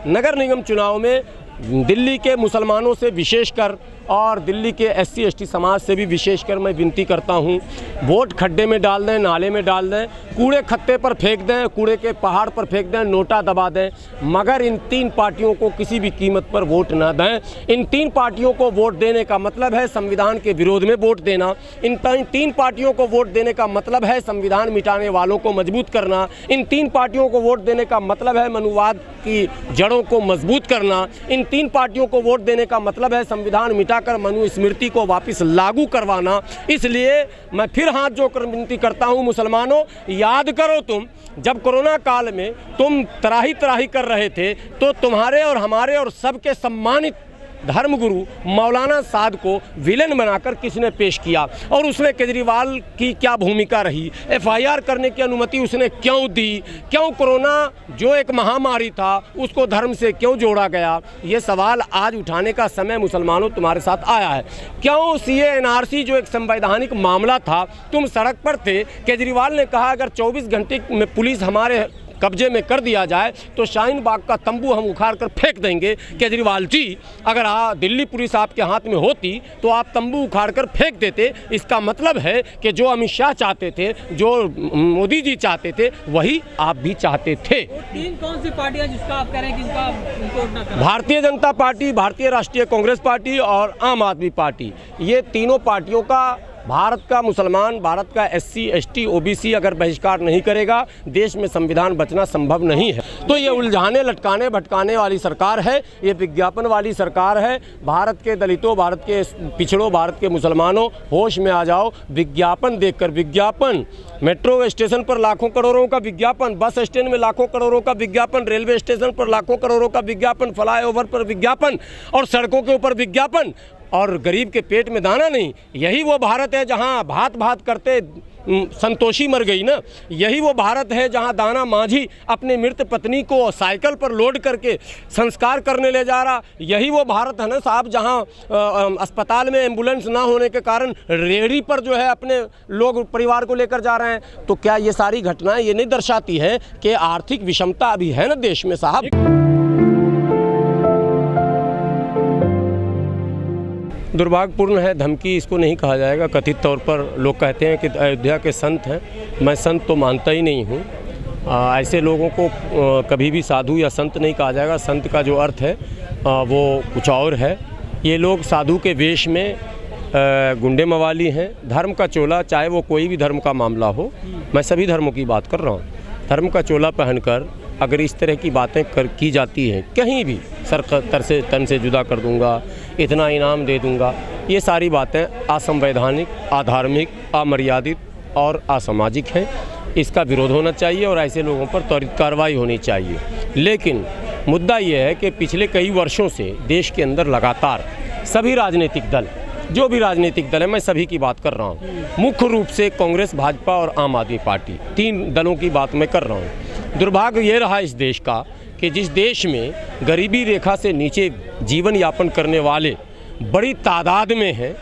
नगर निगम चुनाव में दिल्ली के मुसलमानों से विशेषकर और दिल्ली के SC ST समाज से भी विशेषकर मैं विनती करता हूं, वोट खड्डे में डाल दें, नाले में डाल दें, कूड़े खत्ते पर फेंक दें, कूड़े के पहाड़ पर फेंक दें, नोटा दबा दें, मगर इन तीन पार्टियों को किसी भी कीमत पर वोट ना दें। इन तीन पार्टियों को वोट देने का मतलब है संविधान के विरोध में वोट देना। इन तीन पार्टियों को वोट देने का मतलब है संविधान मिटाने वालों को मजबूत करना। इन तीन पार्टियों को वोट देने का मतलब है मनुवाद की जड़ों को मजबूत करना। इन तीन पार्टियों को वोट देने का मतलब है संविधान मिटाकर मनुस्मृति को वापस लागू करवाना। इसलिए मैं फिर हाथ जोड़कर विनती करता हूं, मुसलमानों, याद करो तुम जब कोरोना काल में तुम त्राही त्राही कर रहे थे तो तुम्हारे और हमारे और सबके सम्मानित धर्मगुरु मौलाना साद को विलेन बनाकर किसने पेश किया और उसमें केजरीवाल की क्या भूमिका रही? FIR करने की अनुमति उसने क्यों दी? क्यों कोरोना जो एक महामारी था उसको धर्म से क्यों जोड़ा गया? ये सवाल आज उठाने का समय मुसलमानों तुम्हारे साथ आया है। क्यों CA NRC जो एक संवैधानिक मामला था, तुम सड़क पर थे, केजरीवाल ने कहा अगर 24 घंटे में पुलिस हमारे कब्जे में कर दिया जाए तो शाहीन बाग का तंबू हम उखाड़ कर फेंक देंगे। केजरीवाल जी, अगर दिल्ली पुलिस आपके हाथ में होती तो आप तंबू उखाड़ कर फेंक देते। इसका मतलब है कि जो अमित शाह चाहते थे, जो मोदी जी चाहते थे, वही आप भी चाहते थे। तीन कौन सी पार्टियां जिसका आप कह रहे हैं कि इनका वोट ना करें? भारतीय जनता पार्टी, भारतीय राष्ट्रीय कांग्रेस पार्टी और आम आदमी पार्टी, ये तीनों पार्टियों का भारत का मुसलमान, भारत का SC ST OBC अगर बहिष्कार नहीं करेगा, देश में संविधान बचना संभव नहीं है। तो ये उलझाने लटकाने भटकाने वाली सरकार है, ये विज्ञापन वाली सरकार है। भारत के दलितों, भारत के पिछड़ों, भारत के मुसलमानों, होश में आ जाओ। विज्ञापन देखकर, विज्ञापन मेट्रो स्टेशन पर लाखों करोड़ों का विज्ञापन, बस स्टैंड में लाखों करोड़ों का विज्ञापन, रेलवे स्टेशन पर लाखों करोड़ों का विज्ञापन, फ्लाईओवर पर विज्ञापन और सड़कों के ऊपर विज्ञापन, और गरीब के पेट में दाना नहीं। यही वो भारत है जहां भात भात करते संतोषी मर गई ना। यही वो भारत है जहां दाना माझी अपने मृत पत्नी को साइकिल पर लोड करके संस्कार करने ले जा रहा। यही वो भारत है ना साहब जहां अस्पताल में एम्बुलेंस ना होने के कारण रेहड़ी पर जो है अपने लोग परिवार को लेकर जा रहे हैं। तो क्या ये सारी घटनाएं ये नहीं दर्शाती हैं कि आर्थिक विषमता अभी है ना देश में साहब? दुर्भाग्यपूर्ण है, धमकी इसको नहीं कहा जाएगा। कथित तौर पर लोग कहते हैं कि अयोध्या के संत हैं। मैं संत तो मानता ही नहीं हूँ। ऐसे लोगों को कभी भी साधु या संत नहीं कहा जाएगा। संत का जो अर्थ है वो कुछ और है। ये लोग साधु के वेश में गुंडे मवाली हैं। धर्म का चोला, चाहे वो कोई भी धर्म का मामला हो, मैं सभी धर्मों की बात कर रहा हूँ, धर्म का चोला पहनकर अगर इस तरह की बातें की जाती हैं कहीं भी, सर तन से जुदा कर दूंगा, इतना इनाम दे दूंगा, ये सारी बातें असंवैधानिक, अधार्मिक, अमर्यादित और असामाजिक हैं। इसका विरोध होना चाहिए और ऐसे लोगों पर त्वरित कार्रवाई होनी चाहिए। लेकिन मुद्दा ये है कि पिछले कई वर्षों से देश के अंदर लगातार सभी राजनीतिक दल, जो भी राजनीतिक दल है, मैं सभी की बात कर रहा हूँ, मुख्य रूप से कांग्रेस, भाजपा और आम आदमी पार्टी, तीन दलों की बात मैं कर रहा हूँ। दुर्भाग्य ये रहा इस देश का कि जिस देश में गरीबी रेखा से नीचे जीवन यापन करने वाले बड़ी तादाद में हैं,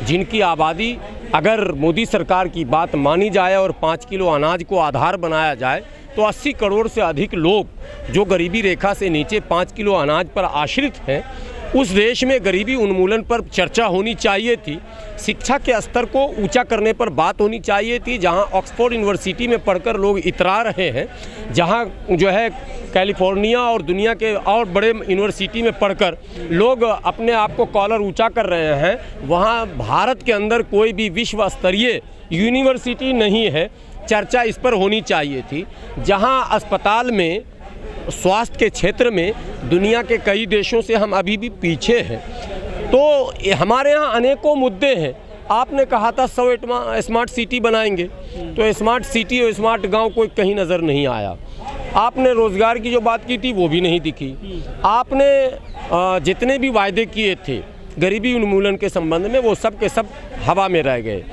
जिनकी आबादी अगर मोदी सरकार की बात मानी जाए और 5 किलो अनाज को आधार बनाया जाए तो 80 करोड़ से अधिक लोग जो गरीबी रेखा से नीचे 5 किलो अनाज पर आश्रित हैं, उस देश में गरीबी उन्मूलन पर चर्चा होनी चाहिए थी। शिक्षा के स्तर को ऊंचा करने पर बात होनी चाहिए थी। जहां ऑक्सफोर्ड यूनिवर्सिटी में पढ़कर लोग इतरा रहे हैं, जहां जो है कैलिफोर्निया और दुनिया के और बड़े यूनिवर्सिटी में पढ़कर लोग अपने आप को कॉलर ऊंचा कर रहे हैं, वहां भारत के अंदर कोई भी विश्व स्तरीय यूनिवर्सिटी नहीं है। चर्चा इस पर होनी चाहिए थी। जहां अस्पताल में, स्वास्थ्य के क्षेत्र में दुनिया के कई देशों से हम अभी भी पीछे हैं। तो हमारे यहाँ अनेकों मुद्दे हैं। आपने कहा था 100 स्मार्ट सिटी बनाएंगे, तो स्मार्ट सिटी और स्मार्ट गांव कोई कहीं नज़र नहीं आया। आपने रोज़गार की जो बात की थी वो भी नहीं दिखी। आपने जितने भी वायदे किए थे गरीबी उन्मूलन के संबंध में, वो सब के सब हवा में रह गए।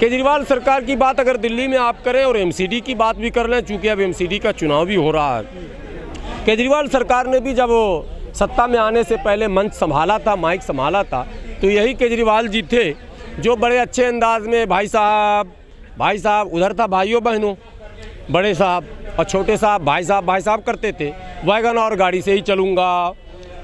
केजरीवाल सरकार की बात अगर दिल्ली में आप करें और MCD की बात भी कर लें, चूँकि अब MCD का चुनाव भी हो रहा है, केजरीवाल सरकार ने भी जब वो सत्ता में आने से पहले मंच संभाला था, माइक संभाला था, तो यही केजरीवाल जी थे जो बड़े अच्छे अंदाज में भाई साहब उधर था भाइयों बहनों, बड़े साहब और छोटे साहब भाई साहब करते थे। वैगन और गाड़ी से ही चलूँगा,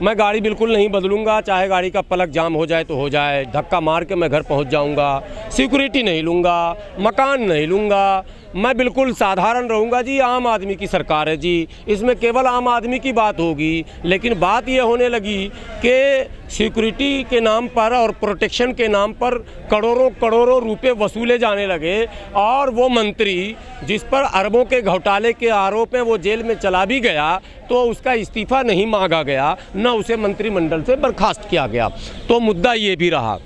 मैं गाड़ी बिल्कुल नहीं बदलूंगा, चाहे गाड़ी का पलक जाम हो जाए तो हो जाए, धक्का मार के मैं घर पहुंच जाऊंगा, सिक्योरिटी नहीं लूँगा, मकान नहीं लूँगा, मैं बिल्कुल साधारण रहूँगा जी। आम आदमी की सरकार है जी, इसमें केवल आम आदमी की बात होगी। लेकिन बात ये होने लगी कि सिक्योरिटी के नाम पर और प्रोटेक्शन के नाम पर करोड़ों रुपए वसूले जाने लगे, और वो मंत्री जिस पर अरबों के घोटाले के आरोप हैं वो जेल में चला भी गया, तो उसका इस्तीफ़ा नहीं मांगा गया, न उसे मंत्रिमंडल से बर्खास्त किया गया। तो मुद्दा ये भी रहा।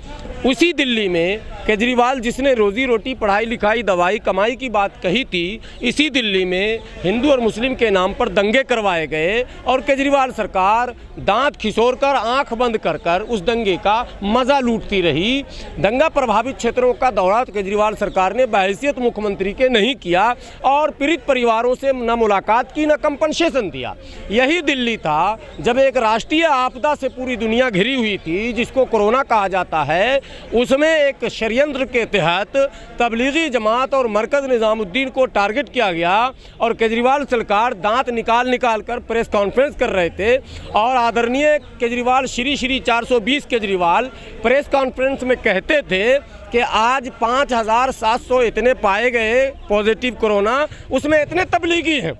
उसी दिल्ली में केजरीवाल जिसने रोज़ी रोटी, पढ़ाई लिखाई, दवाई, कमाई की बात कही थी, इसी दिल्ली में हिंदू और मुस्लिम के नाम पर दंगे करवाए गए, और केजरीवाल सरकार दांत खिसोड़कर, आंख बंद कर कर उस दंगे का मज़ा लूटती रही। दंगा प्रभावित क्षेत्रों का दौरा तो केजरीवाल सरकार ने बहैसियत मुख्यमंत्री के नहीं किया, और पीड़ित परिवारों से न मुलाकात की, न कंपनसेशन दिया। यही दिल्ली था जब एक राष्ट्रीय आपदा से पूरी दुनिया घिरी हुई थी, जिसको कोरोना कहा जाता है, उसमें एक षड्यंत्र के तहत तबलीगी जमात और मरकज़ निज़ामुद्दीन को टारगेट किया गया, और केजरीवाल सरकार दांत निकाल कर प्रेस कॉन्फ्रेंस कर रहे थे, और आदरणीय केजरीवाल श्री 420 केजरीवाल प्रेस कॉन्फ्रेंस में कहते थे कि आज 5700 इतने पाए गए पॉजिटिव कोरोना, उसमें इतने तबलीगी हैं।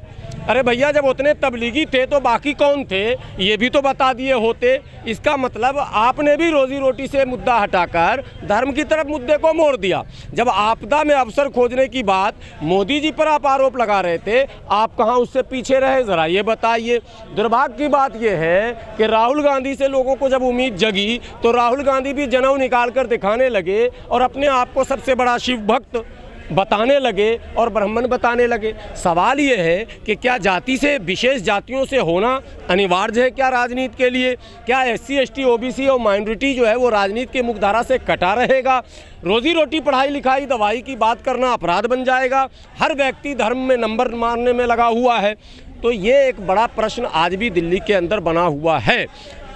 अरे भैया, जब उतने तबलीगी थे तो बाकी कौन थे, ये भी तो बता दिए होते। इसका मतलब आपने भी रोजी रोटी से मुद्दा हटाकर धर्म की तरफ मुद्दे को मोड़ दिया। जब आपदा में अवसर खोजने की बात मोदी जी पर आप आरोप लगा रहे थे, आप कहाँ उससे पीछे रहे, ज़रा ये बताइए। दुर्भाग्य की बात यह है कि राहुल गांधी से लोगों को जब उम्मीद जगी तो राहुल गांधी भी जनेऊ निकाल कर दिखाने लगे, और अपने आप को सबसे बड़ा शिव भक्त बताने लगे और ब्राह्मण बताने लगे। सवाल ये है कि क्या जाति से, विशेष जातियों से होना अनिवार्य है क्या राजनीति के लिए? क्या SC ST OBC और माइनॉरिटी जो है वो राजनीति के मुख्यधारा से कटा रहेगा? रोजी रोटी, पढ़ाई लिखाई, दवाई की बात करना अपराध बन जाएगा? हर व्यक्ति धर्म में नंबर मारने में लगा हुआ है। तो ये एक बड़ा प्रश्न आज भी दिल्ली के अंदर बना हुआ है,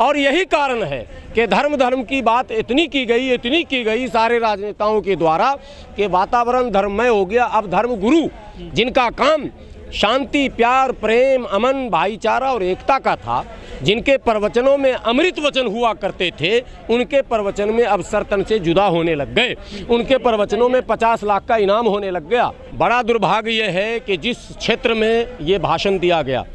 और यही कारण है कि धर्म की बात इतनी की गई सारे राजनेताओं के द्वारा कि वातावरण धर्ममय हो गया। अब धर्म गुरु जिनका काम शांति, प्यार, प्रेम, अमन, भाईचारा और एकता का था, जिनके प्रवचनों में अमृत वचन हुआ करते थे, उनके प्रवचन में अब सर तन से जुदा होने लग गए। उनके प्रवचनों में 50 लाख का इनाम होने लग गया। बड़ा दुर्भाग्य यह है कि जिस क्षेत्र में ये भाषण दिया गया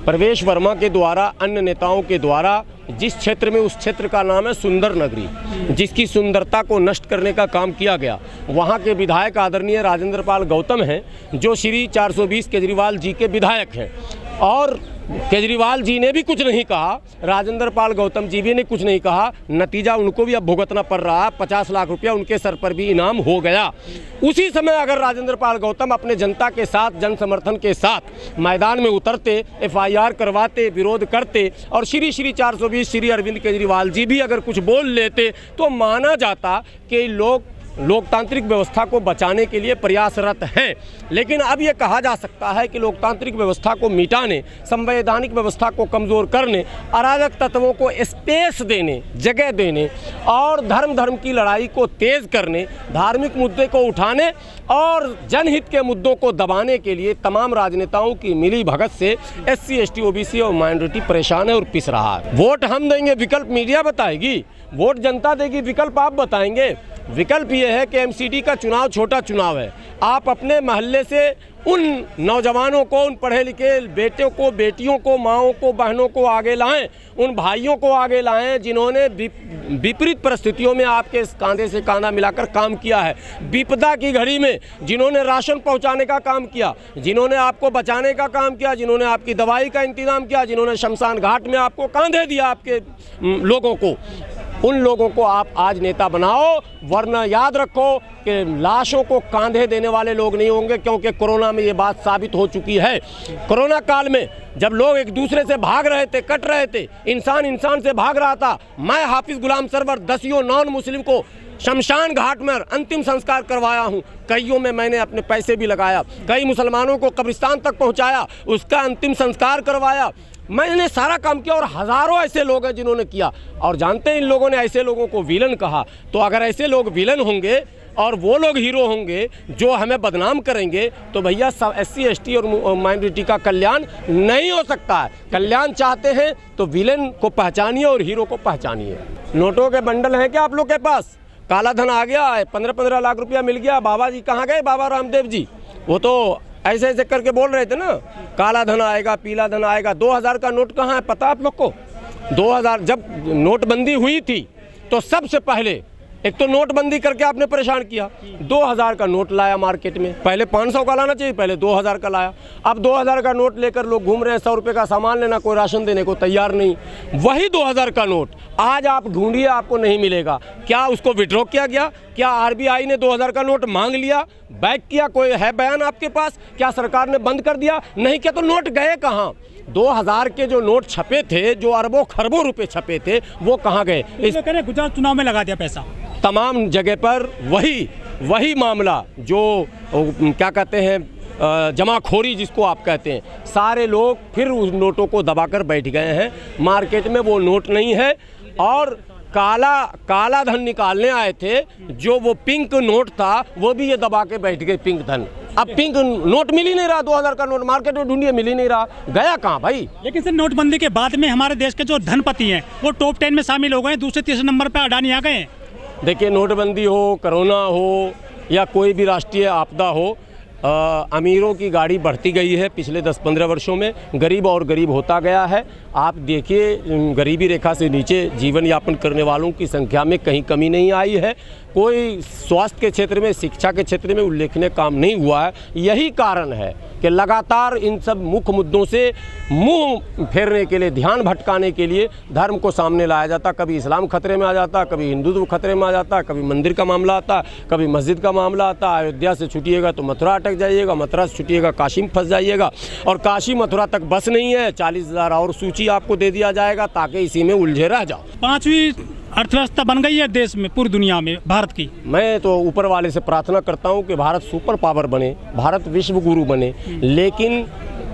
प्रवेश वर्मा के द्वारा, अन्य नेताओं के द्वारा, जिस क्षेत्र में, उस क्षेत्र का नाम है सुंदर नगरी, जिसकी सुंदरता को नष्ट करने का काम किया गया, वहाँ के विधायक आदरणीय राजेंद्र पाल गौतम हैं, जो श्री 420 केजरीवाल जी के विधायक हैं। और केजरीवाल जी ने भी कुछ नहीं कहा, राजेंद्र पाल गौतम जी भी ने कुछ नहीं कहा, नतीजा उनको भी अब भुगतना पड़ रहा। 50 लाख रुपया उनके सर पर भी इनाम हो गया। उसी समय अगर राजेंद्र पाल गौतम अपने जनता के साथ, जन समर्थन के साथ मैदान में उतरते, FIR करवाते, विरोध करते, और श्री 420 श्री अरविंद केजरीवाल जी भी अगर कुछ बोल लेते, तो माना जाता कि लोग लोकतांत्रिक व्यवस्था को बचाने के लिए प्रयासरत हैं। लेकिन अब ये कहा जा सकता है कि लोकतांत्रिक व्यवस्था को मिटाने, संवैधानिक व्यवस्था को कमज़ोर करने, अराजक तत्वों को स्पेस देने, जगह देने, और धर्म की लड़ाई को तेज़ करने, धार्मिक मुद्दे को उठाने और जनहित के मुद्दों को दबाने के लिए तमाम राजनेताओं की मिली भगत से SC ST OBC और माइनॉरिटी परेशान है और पिस रहा है। वोट हम देंगे, विकल्प मीडिया बताएगी, वोट जनता देगी, विकल्प आप बताएंगे। विकल्प ये है कि MCD का चुनाव छोटा चुनाव है। आप अपने महल्ले से उन नौजवानों को, उन पढ़े लिखे बेटों को, बेटियों को, माँओं को, बहनों को आगे लाएं, उन भाइयों को आगे लाएं जिन्होंने विपरीत परिस्थितियों में आपके कांधे से कांधा मिलाकर काम किया है। विपदा की घड़ी में जिन्होंने राशन पहुंचाने का काम किया, जिन्होंने आपको बचाने का काम किया, जिन्होंने आपकी दवाई का इंतजाम किया, जिन्होंने शमशान घाट में आपको कांधे दिया आपके लोगों को, उन लोगों को आप आज नेता बनाओ। वरना याद रखो कि लाशों को कांधे देने वाले लोग नहीं होंगे, क्योंकि कोरोना में ये बात साबित हो चुकी है। कोरोना काल में जब लोग एक दूसरे से भाग रहे थे, कट रहे थे, इंसान से भाग रहा था, मैं हाफिज गुलाम सरवर 10 नॉन मुस्लिम को शमशान घाट में अंतिम संस्कार करवाया हूँ। कईयों में मैंने अपने पैसे भी लगाया, कई मुसलमानों को कब्रिस्तान तक पहुँचाया, उसका अंतिम संस्कार करवाया। मैंने सारा काम किया, और हज़ारों ऐसे लोग हैं जिन्होंने किया। और जानते हैं इन लोगों ने ऐसे लोगों को विलन कहा। तो अगर ऐसे लोग विलन होंगे और वो लोग हीरो होंगे जो हमें बदनाम करेंगे, तो भैया सब SC ST और माइनॉरिटी का कल्याण नहीं हो सकता है। कल्याण चाहते हैं तो विलेन को पहचानिए और हीरो को पहचानिए। नोटों के बंडल हैं क्या आप लोग के पास? काला धन आ गया है, 15-15 लाख रुपया मिल गया। बाबा जी कहाँ गए? बाबा रामदेव जी, वो तो ऐसे ऐसे करके बोल रहे थे ना, काला धन आएगा, पीला धन आएगा। 2000 का नोट कहाँ है पता आप लोग को? 2000 जब नोटबंदी हुई थी तो सबसे पहले एक तो नोटबंदी करके आपने परेशान किया, 2000 का नोट लाया मार्केट में। पहले 500 का लाना चाहिए, पहले 2000 का लाया। अब 2000 का नोट लेकर लोग घूम रहे हैं, 100 रुपये का सामान लेना, कोई राशन देने को तैयार नहीं। वही 2000 का नोट आज आप ढूंढिए, आपको नहीं मिलेगा। क्या उसको विड्रॉ किया गया? क्या RBI ने 2000 का नोट मांग लिया, बैक किया? कोई है बयान आपके पास? क्या सरकार ने बंद कर दिया? नहीं किया। तो नोट गए कहाँ? 2000 के जो नोट छपे थे, जो अरबों खरबों रुपए छपे थे, वो कहाँ गए? इस गुजरात चुनाव में लगा दिया पैसा। तमाम जगह पर वही मामला जो क्या कहते हैं जमाखोरी जिसको आप कहते हैं, सारे लोग फिर उस नोटों को दबाकर बैठ गए हैं। मार्केट में वो नोट नहीं है और काला धन निकालने आए थे, जो वो पिंक नोट था वो भी ये दबा के बैठ गए, पिंक धन। अब पिंक नोट मिल ही नहीं रहा, 2000 का नोट मार्केट में ढूंढिए, मिल ही नहीं रहा, गया कहाँ भाई? लेकिन सर नोटबंदी के बाद में हमारे देश के जो धनपति हैं वो टॉप 10 में शामिल हो गए, दूसरे तीसरे नंबर पर अडानी आ गए हैं। देखिए, नोटबंदी हो, कोरोना हो या कोई भी राष्ट्रीय आपदा हो, अमीरों की गाड़ी बढ़ती गई है पिछले 10-15 वर्षों में, गरीब और गरीब होता गया है। आप देखिए, गरीबी रेखा से नीचे जीवन यापन करने वालों की संख्या में कहीं कमी नहीं आई है। कोई स्वास्थ्य के क्षेत्र में, शिक्षा के क्षेत्र में उल्लेखनीय काम नहीं हुआ है। यही कारण है कि लगातार इन सब मुख्य मुद्दों से मुंह फेरने के लिए, ध्यान भटकाने के लिए धर्म को सामने लाया जाता। कभी इस्लाम खतरे में आ जाता, कभी हिंदुत्व खतरे में आ जाता, कभी मंदिर का मामला आता, कभी मस्जिद का मामला आता। अयोध्या से छूटिएगा तो मथुरा अटक जाइएगा, मथुरा से छूटिएगा काशी में फंस जाइएगा, और काशी मथुरा तक बस नहीं है, 40,000 और सूची आपको दे दिया जाएगा ताकि इसी में उलझे रह जाओ। 5वीं अर्थव्यवस्था बन गई है देश में, पूरी दुनिया में भारत की। मैं तो ऊपर वाले से प्रार्थना करता हूं कि भारत सुपर पावर बने, भारत विश्व गुरु बने, लेकिन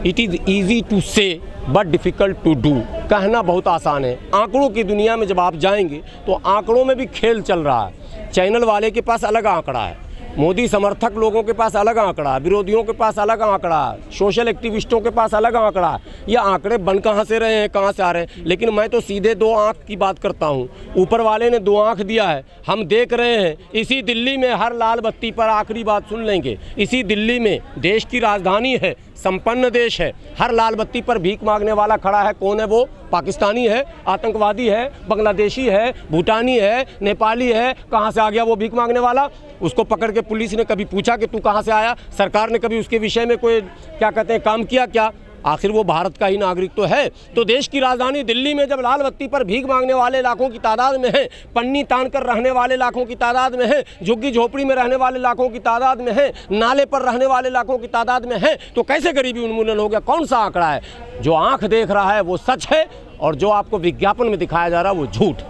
इट इज़ ईजी टू से बट डिफ़िकल्ट टू डू। कहना बहुत आसान है। आंकड़ों की दुनिया में जब आप जाएंगे तो आंकड़ों में भी खेल चल रहा है। चैनल वाले के पास अलग आंकड़ा है, मोदी समर्थक लोगों के पास अलग आंकड़ा है, विरोधियों के पास अलग आंकड़ा है, सोशल एक्टिविस्टों के पास अलग आंकड़ा है। ये आंकड़े बन कहाँ से रहे हैं, कहाँ से आ रहे हैं? लेकिन मैं तो सीधे 2 आंख की बात करता हूँ। ऊपर वाले ने 2 आंख दिया है, हम देख रहे हैं। इसी दिल्ली में हर लाल बत्ती पर, आखिरी बात सुन लेंगे, इसी दिल्ली में, देश की राजधानी है, संपन्न देश है, हर लाल बत्ती पर भीख मांगने वाला खड़ा है। कौन है वो? पाकिस्तानी है, आतंकवादी है, बांग्लादेशी है, भूटानी है, नेपाली है। कहाँ से आ गया वो भीख मांगने वाला? उसको पकड़ के पुलिस ने कभी पूछा कि तू कहाँ से आया? सरकार ने कभी उसके विषय में कोई क्या कहते हैं काम किया क्या? आखिर वो भारत का ही नागरिक तो है। तो देश की राजधानी दिल्ली में जब लाल बत्ती पर भीख मांगने वाले लाखों की तादाद में है, पन्नी तान कर रहने वाले लाखों की तादाद में है, झुग्गी झोपड़ी में रहने वाले लाखों की तादाद में है, नाले पर रहने वाले लाखों की तादाद में है, तो कैसे गरीबी उन्मूलन हो गया? कौन सा आंकड़ा है? जो आंख देख रहा है वो सच है, और जो आपको विज्ञापन में दिखाया जा रहा है वो झूठ।